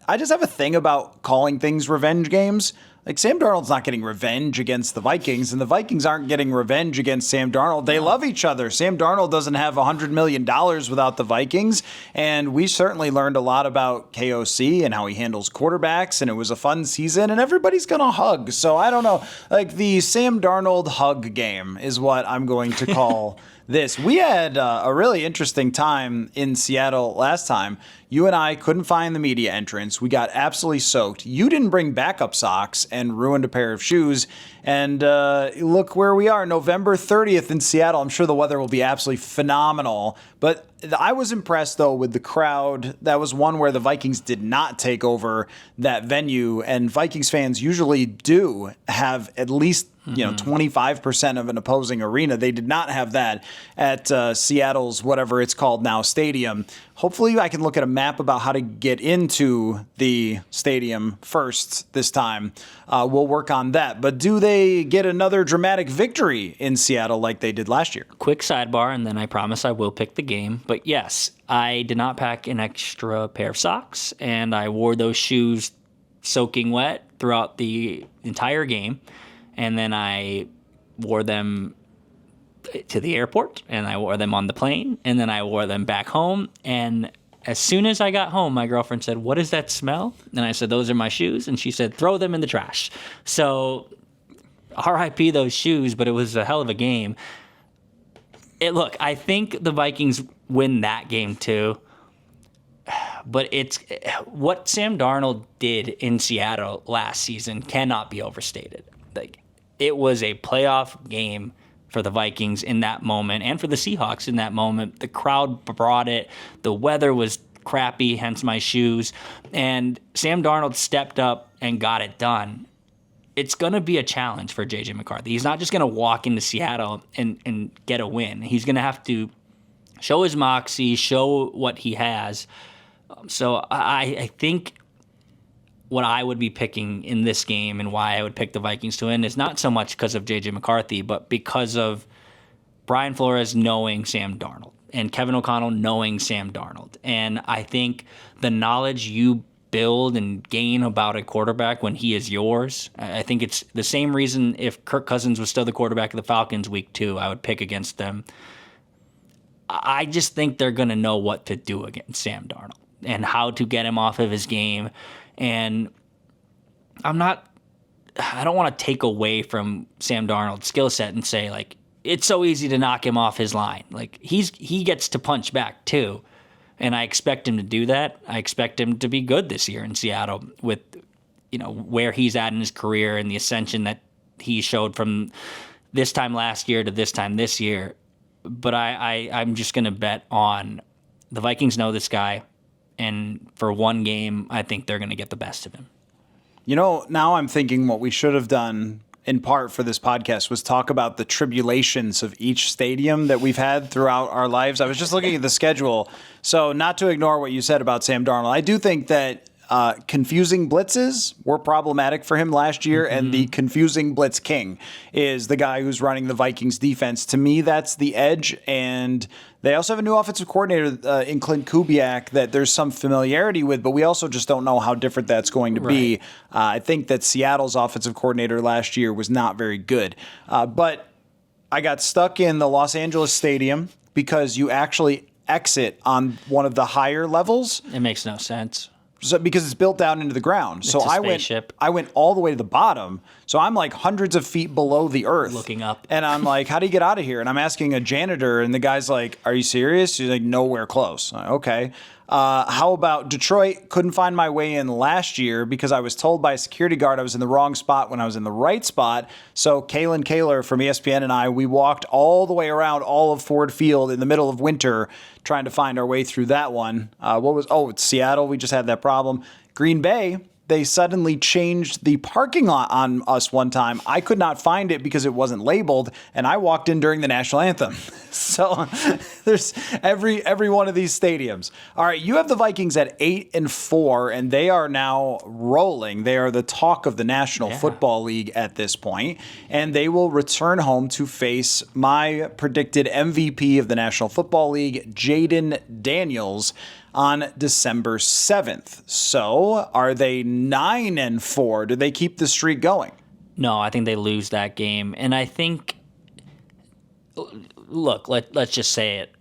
have a thing about calling things revenge games. Like, Sam Darnold's not getting revenge against the Vikings, and the Vikings aren't getting revenge against Sam Darnold. They love each other. Sam Darnold doesn't have $100 million without the Vikings, and we certainly learned a lot about KOC and how he handles quarterbacks, and it was a fun season, and everybody's going to hug. So I don't know. Like, the Sam Darnold hug game is what I'm going to call this. We had a really interesting time in Seattle last time. You and I couldn't find the media entrance. We got absolutely soaked. You didn't bring backup socks and ruined a pair of shoes. And look where we are, November 30th in Seattle. I'm sure the weather will be absolutely phenomenal. But I was impressed, though, with the crowd. That was one where the Vikings did not take over that venue. And Vikings fans usually do have at least 25% of an opposing arena. They did not have that at Seattle's, whatever it's called now, stadium. Hopefully I can look at a map about how to get into the stadium first this time. We'll work on that. But do they get another dramatic victory in Seattle like they did last year? Quick sidebar, and then I promise I will pick the game. But yes, I did not pack an extra pair of socks, and I wore those shoes soaking wet throughout the entire game. And then I wore them to the airport, and I wore them on the plane, and then I wore them back home. And as soon as I got home, my girlfriend said, "What is that smell?" And I said, "Those are my shoes." And she said, "Throw them in the trash." So RIP those shoes, but it was a hell of a game. Look, I think the Vikings win that game too. But it's what Sam Darnold did in Seattle last season cannot be overstated. Like, it was a playoff game for the Vikings in that moment and for the Seahawks in that moment. The crowd brought it. The weather was crappy, hence my shoes. And Sam Darnold stepped up and got it done. It's going to be a challenge for J.J. McCarthy. He's not just going to walk into Seattle and get a win. He's going to have to show his moxie, show what he has. So I think what I would be picking in this game and why I would pick the Vikings to win is not so much because of J.J. McCarthy, but because of Brian Flores knowing Sam Darnold and Kevin O'Connell knowing Sam Darnold. And I think the knowledge you build and gain about a quarterback when he is yours, I think it's the same reason if Kirk Cousins was still the quarterback of the Falcons week 2, I would pick against them. I just think they're going to know what to do against Sam Darnold and how to get him off of his game. And I don't want to take away from Sam Darnold's skill set and say, like, it's so easy to knock him off his line. Like, he gets to punch back too. And I expect him to do that. I expect him to be good this year in Seattle with, where he's at in his career and the ascension that he showed from this time last year to this time this year. But I'm just going to bet on the Vikings know this guy. And for one game, I think they're going to get the best of him. Now I'm thinking what we should have done in part for this podcast was talk about the tribulations of each stadium that we've had throughout our lives. I was just looking at the schedule. So not to ignore what you said about Sam Darnold, I do think that confusing blitzes were problematic for him last year, and the confusing blitz king is the guy who's running the Vikings defense. To me, that's the edge, and they also have a new offensive coordinator in Clint Kubiak that there's some familiarity with, but we also just don't know how different that's going to be. I think that Seattle's offensive coordinator last year was not very good, but I got stuck in the Los Angeles Stadium because you actually exit on one of the higher levels. It makes no sense. So, because it's built down into the ground. So I went all the way to the bottom. So I'm like hundreds of feet below the earth. Looking up. And I'm like, how do you get out of here? And I'm asking a janitor, and the guy's like, are you serious? He's like, nowhere close. I'm like, okay. How about Detroit? Couldn't find my way in last year because I was told by a security guard I was in the wrong spot when I was in the right spot. So Kalen Kaler from ESPN and I, we walked all the way around all of Ford Field in the middle of winter trying to find our way through that one. It's Seattle. We just had that problem. Green Bay, they suddenly changed the parking lot on us one time. I could not find it because it wasn't labeled, and I walked in during the national anthem. So there's every one of these stadiums. All right, you have the Vikings at 8-4, and they are now rolling. They are the talk of the National Football League at this point, and they will return home to face my predicted MVP of the National Football League, Jaden Daniels, on December 7th. So are they 9-4? Do they keep the streak going? No, I think they lose that game. And I think, look, let's just say it.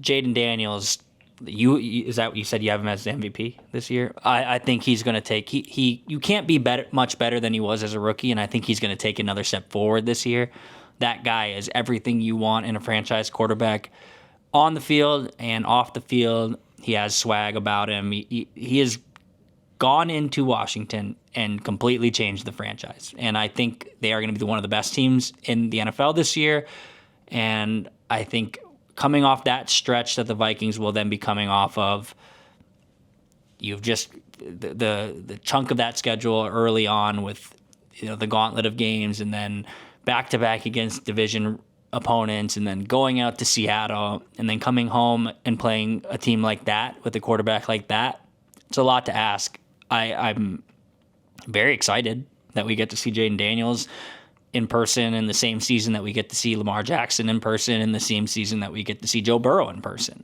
Jaden Daniels, is that what you said? You have him as the MVP this year? I think he's going to take, you can't be much better than he was as a rookie, and I think he's going to take another step forward this year. That guy is everything you want in a franchise quarterback on the field and off the field. He has swag about him. He has gone into Washington and completely changed the franchise. And I think they are going to be one of the best teams in the NFL this year. And I think coming off that stretch that the Vikings will then be coming off of, you've just the chunk of that schedule early on with the gauntlet of games, and then back-to-back against division opponents, and then going out to Seattle, and then coming home and playing a team like that with a quarterback like that. It's a lot to ask. I'm very excited that we get to see Jaden Daniels in person in the same season that we get to see Lamar Jackson in person in the same season that we get to see Joe Burrow in person.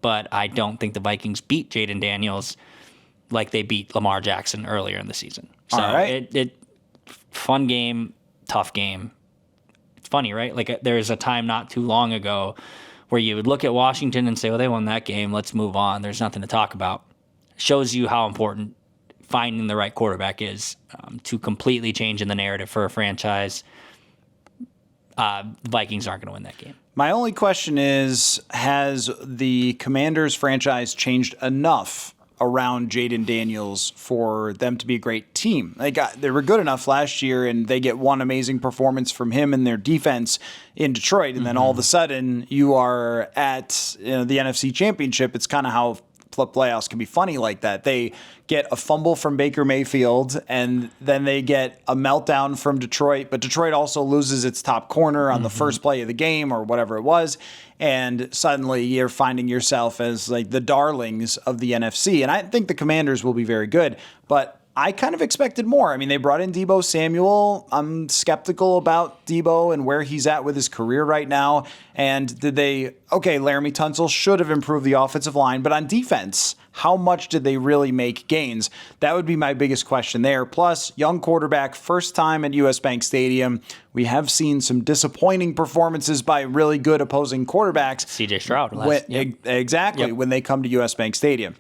But I don't think the Vikings beat Jaden Daniels like they beat Lamar Jackson earlier in the season. So all right. Fun game, tough game. Funny, right? Like there's a time not too long ago where you would look at Washington and say, well, they won that game, let's move on, there's nothing to talk about. Shows you how important finding the right quarterback is to completely changing the narrative for a franchise. The Vikings aren't going to win that game. My only question is, has the Commanders franchise changed enough around Jaden Daniels for them to be a great team. They were good enough last year, and they get one amazing performance from him and their defense in Detroit, and then all of a sudden you are at the NFC Championship. It's kind of how playoffs can be funny like that. They get a fumble from Baker Mayfield, and then they get a meltdown from Detroit, but Detroit also loses its top corner on the first play of the game or whatever it was, and suddenly you're finding yourself as like the darlings of the NFC. And I think the Commanders will be very good, but I kind of expected more. I mean, they brought in Deebo Samuel. I'm skeptical about Deebo and where he's at with his career right now. And Laramie Tunsil should have improved the offensive line, but on defense, how much did they really make gains? That would be my biggest question there. Plus, young quarterback, first time at US Bank Stadium. We have seen some disappointing performances by really good opposing quarterbacks. CJ Stroud. Exactly, when they come to US Bank Stadium.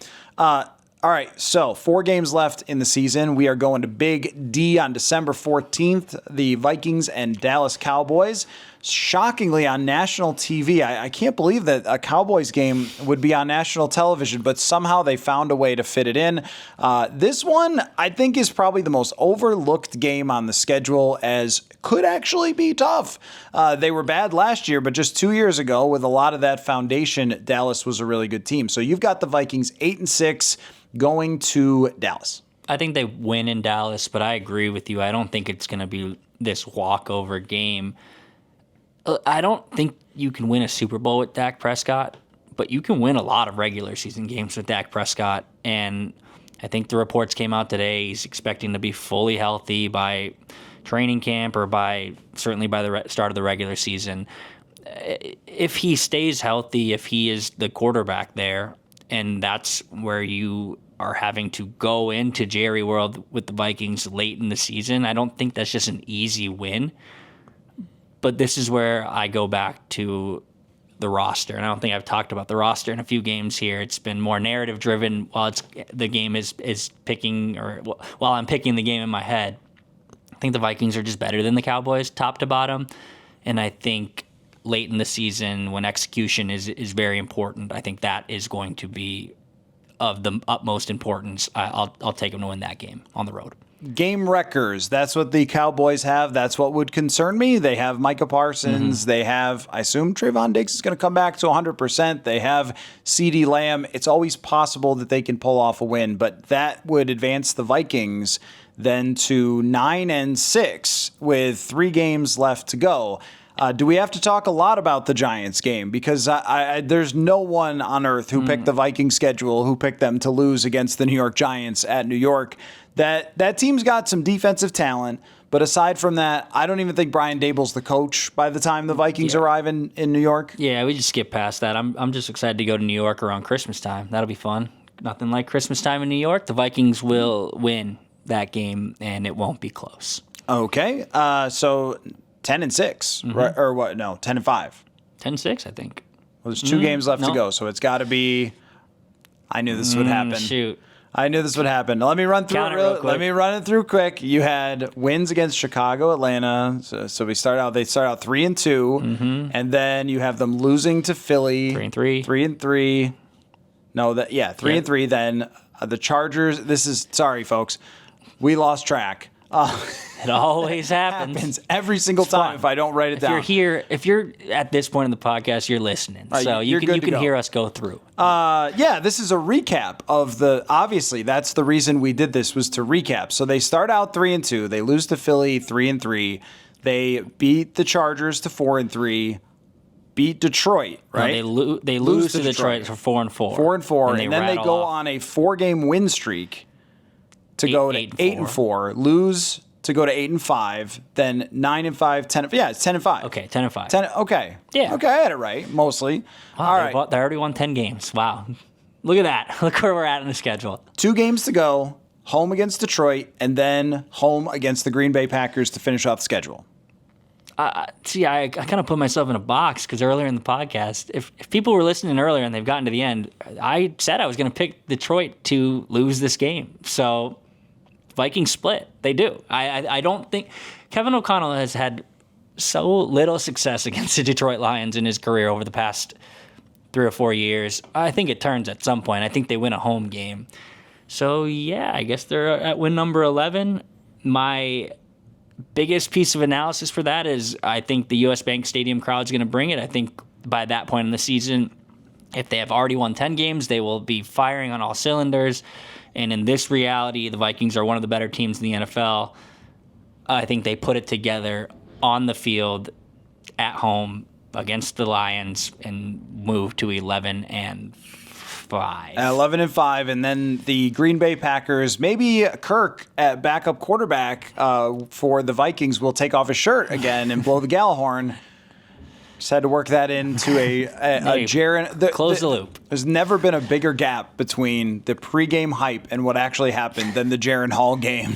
All right, so 4 games left in the season. We are going to Big D on December 14th, the Vikings and Dallas Cowboys. Shockingly, on national TV. I can't believe that a Cowboys game would be on national television, but somehow they found a way to fit it in. This one, I think, is probably the most overlooked game on the schedule, as could actually be tough. They were bad last year, but just 2 years ago, with a lot of that foundation, Dallas was a really good team. So you've got the Vikings 8-6 going to Dallas. I think they win in Dallas, but I agree with you. I don't think it's going to be this walkover game. I don't think you can win a Super Bowl with Dak Prescott, but you can win a lot of regular season games with Dak Prescott. And I think the reports came out today. He's expecting to be fully healthy by training camp or certainly by the start of the regular season. If he stays healthy, if he is the quarterback there, and that's where you are having to go into Jerry World with the Vikings late in the season, I don't think that's just an easy win. But this is where I go back to the roster. And I don't think I've talked about the roster in a few games here. It's been more narrative driven while the game is picking, or while I'm picking the game in my head. I think the Vikings are just better than the Cowboys, top to bottom. And I think late in the season, when execution is very important, I think that is going to be of the utmost importance. I'll take them to win that game on the road. Game wreckers. That's what the Cowboys have. That's what would concern me. They have Micah Parsons. They have, I assume Trayvon Diggs is going to come back to 100%. They have CeeDee Lamb. It's always possible that they can pull off a win, but that would advance the Vikings then to 9-6 with 3 games left to go. Do we have to talk a lot about the Giants game? Because there's no one on earth who picked the Vikings schedule, who picked them to lose against the New York Giants at New York. That team's got some defensive talent, but aside from that, I don't even think Brian Daboll's the coach by the time the Vikings arrive in New York. Yeah, we just skip past that. I'm just excited to go to New York around Christmas time. That'll be fun. Nothing like Christmas time in New York. The Vikings will win that game, and it won't be close. Okay, so 10-6, right? Or what? No, 10-5. 10-6, I think. Well, there's 2 games left to go, so it's got to be. I knew this would happen. Shoot. I knew this would happen. Let me run through it real quick. Let me run it through quick. You had wins against Chicago, Atlanta. So they start out 3-2, and then you have them losing to Philly. 3-3. 3-3. No, 3-3. Then the Chargers. Sorry, folks, we lost track. It always happens every single time if I don't write it down. If you're at this point in the podcast, you're listening, so you can hear us go through. This is a recap of obviously that's the reason we did this, was to recap. So they start out 3-2, they lose to Philly 3-3, they beat the Chargers to 4-3, beat Detroit, right? No, they lose to Detroit for 4-4. 4-4, and then they go on a 4-game win streak to go to 8-4, lose to go to 8-5, then 9-5, 10. Yeah, it's 10-5. Okay, 10-5. 10. Okay. Yeah. Okay, I had it right mostly. Wow, all right. They already won 10 games. Wow. Look at that. Look where we're at in the schedule. 2 games to go. Home against Detroit, and then home against the Green Bay Packers to finish off the schedule. I kind of put myself in a box because earlier in the podcast, if people were listening earlier and they've gotten to the end, I said I was going to pick Detroit to lose this game. So Vikings split. They do. I don't think Kevin O'Connell has had so little success against the Detroit Lions in his career over the past 3 or 4 years. I think it turns at some point. I think they win a home game. So, yeah, I guess they're at win number 11. My biggest piece of analysis for that is I think the U.S. Bank Stadium crowd's going to bring it. I think by that point in the season, if they have already won 10 games, they will be firing on all cylinders. And in this reality, the Vikings are one of the better teams in the NFL. I think they put it together on the field at home against the Lions and move to 11-5. 11-5, and then the Green Bay Packers, maybe Kirk at backup quarterback for the Vikings will take off his shirt again and blow the gal horn. Just had to work that into a Jaron. Close the loop. There's never been a bigger gap between the pregame hype and what actually happened than the Jaron Hall game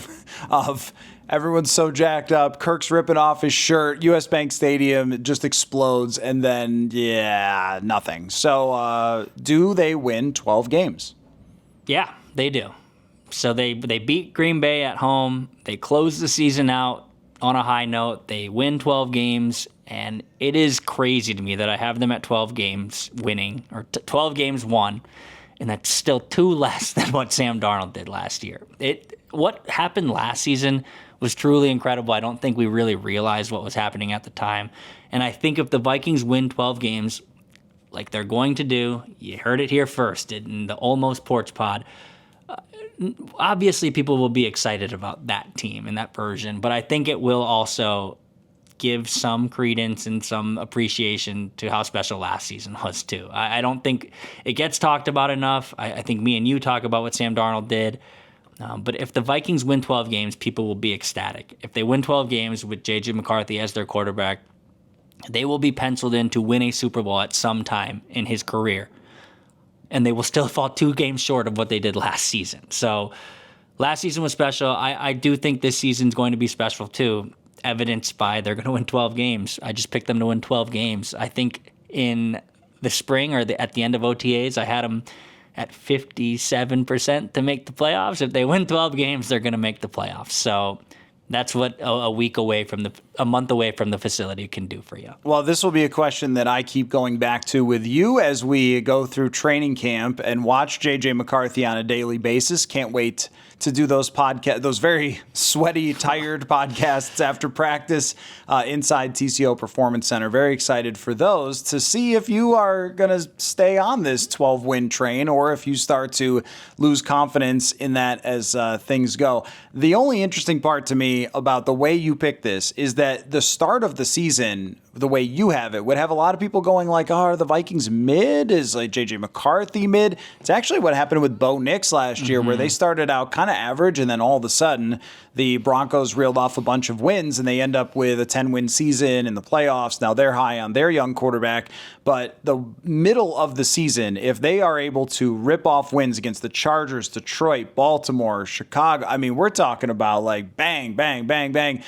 of everyone's so jacked up. Kirk's ripping off his shirt. U.S. Bank Stadium just explodes, and then, yeah, nothing. So do they win 12 games? Yeah, they do. So they beat Green Bay at home. They close the season out on a high note. They win 12 games, and it is crazy to me that I have them at 12 games winning, or 12 games won, and that's still 2 less than what Sam Darnold did last year. What happened last season was truly incredible. I don't think we really realized what was happening at the time. And I think if the Vikings win 12 games, like they're going to do, you heard it here first in the Almost Porch Pod, obviously people will be excited about that team and that version, but I think it will also give some credence and some appreciation to how special last season was too. I don't think it gets talked about enough. I think me and you talk about what Sam Darnold did. But if the Vikings win 12 games, people will be ecstatic. If they win 12 games with J.J. McCarthy as their quarterback, they will be penciled in to win a Super Bowl at some time in his career. And they will still fall 2 games short of what they did last season. So last season was special. I do think this season's going to be special too, evidenced by they're going to win 12 games. I just picked them to win 12 games. I think in the spring or at the end of OTAs, I had them at 57% to make the playoffs. If they win 12 games, they're going to make the playoffs. So that's what a month away from the facility can do for you. Well, this will be a question that I keep going back to with you as we go through training camp and watch J.J. McCarthy on a daily basis. Can't wait to do those very sweaty, tired podcasts after practice inside TCO Performance Center. Very excited for those to see if you are going to stay on this 12-win train or if you start to lose confidence in that as things go. The only interesting part to me about the way you pick this is that the start of the season, the way you have it, would have a lot of people going like, oh, are the Vikings mid? Is like J.J. McCarthy mid? It's actually what happened with Bo Nix last year, where they started out kind of average, and then all of a sudden the Broncos reeled off a bunch of wins, and they end up with a 10-win season in the playoffs. Now they're high on their young quarterback, but the middle of the season, if they are able to rip off wins against the Chargers, Detroit, Baltimore, Chicago, I mean, we're talking about like bang, bang, bang, bang.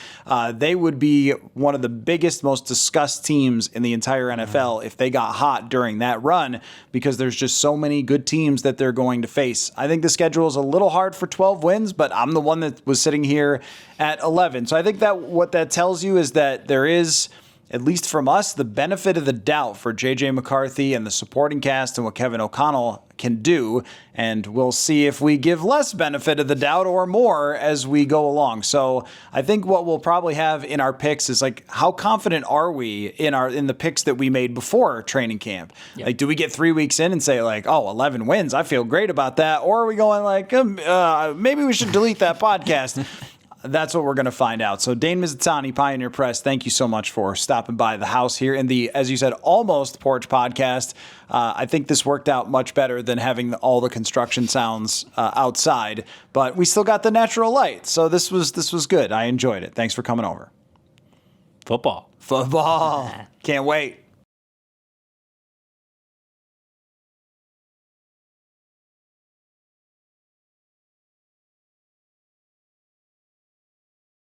They would be one of the biggest, most discussed teams in the entire NFL if they got hot during that run, because there's just so many good teams that they're going to face. I think the schedule is a little hard for 12 wins, but I'm the one that was sitting here at 11. So I think that what that tells you is that there is, at least from us, the benefit of the doubt for J.J. McCarthy and the supporting cast and what Kevin O'Connell can do. And we'll see if we give less benefit of the doubt or more as we go along. So I think what we'll probably have in our picks is like, how confident are we in the picks that we made before training camp? Yep. Like, do we get 3 weeks in and say like, oh, 11 wins, I feel great about that? Or are we going like, maybe we should delete that podcast? That's what we're going to find out. So Dane Mizutani, Pioneer Press, thank you so much for stopping by the house here in the, as you said, Almost Porch Podcast. I think this worked out much better than having all the construction sounds outside, but we still got the natural light. So this was good. I enjoyed it. Thanks for coming over. Football. Can't wait.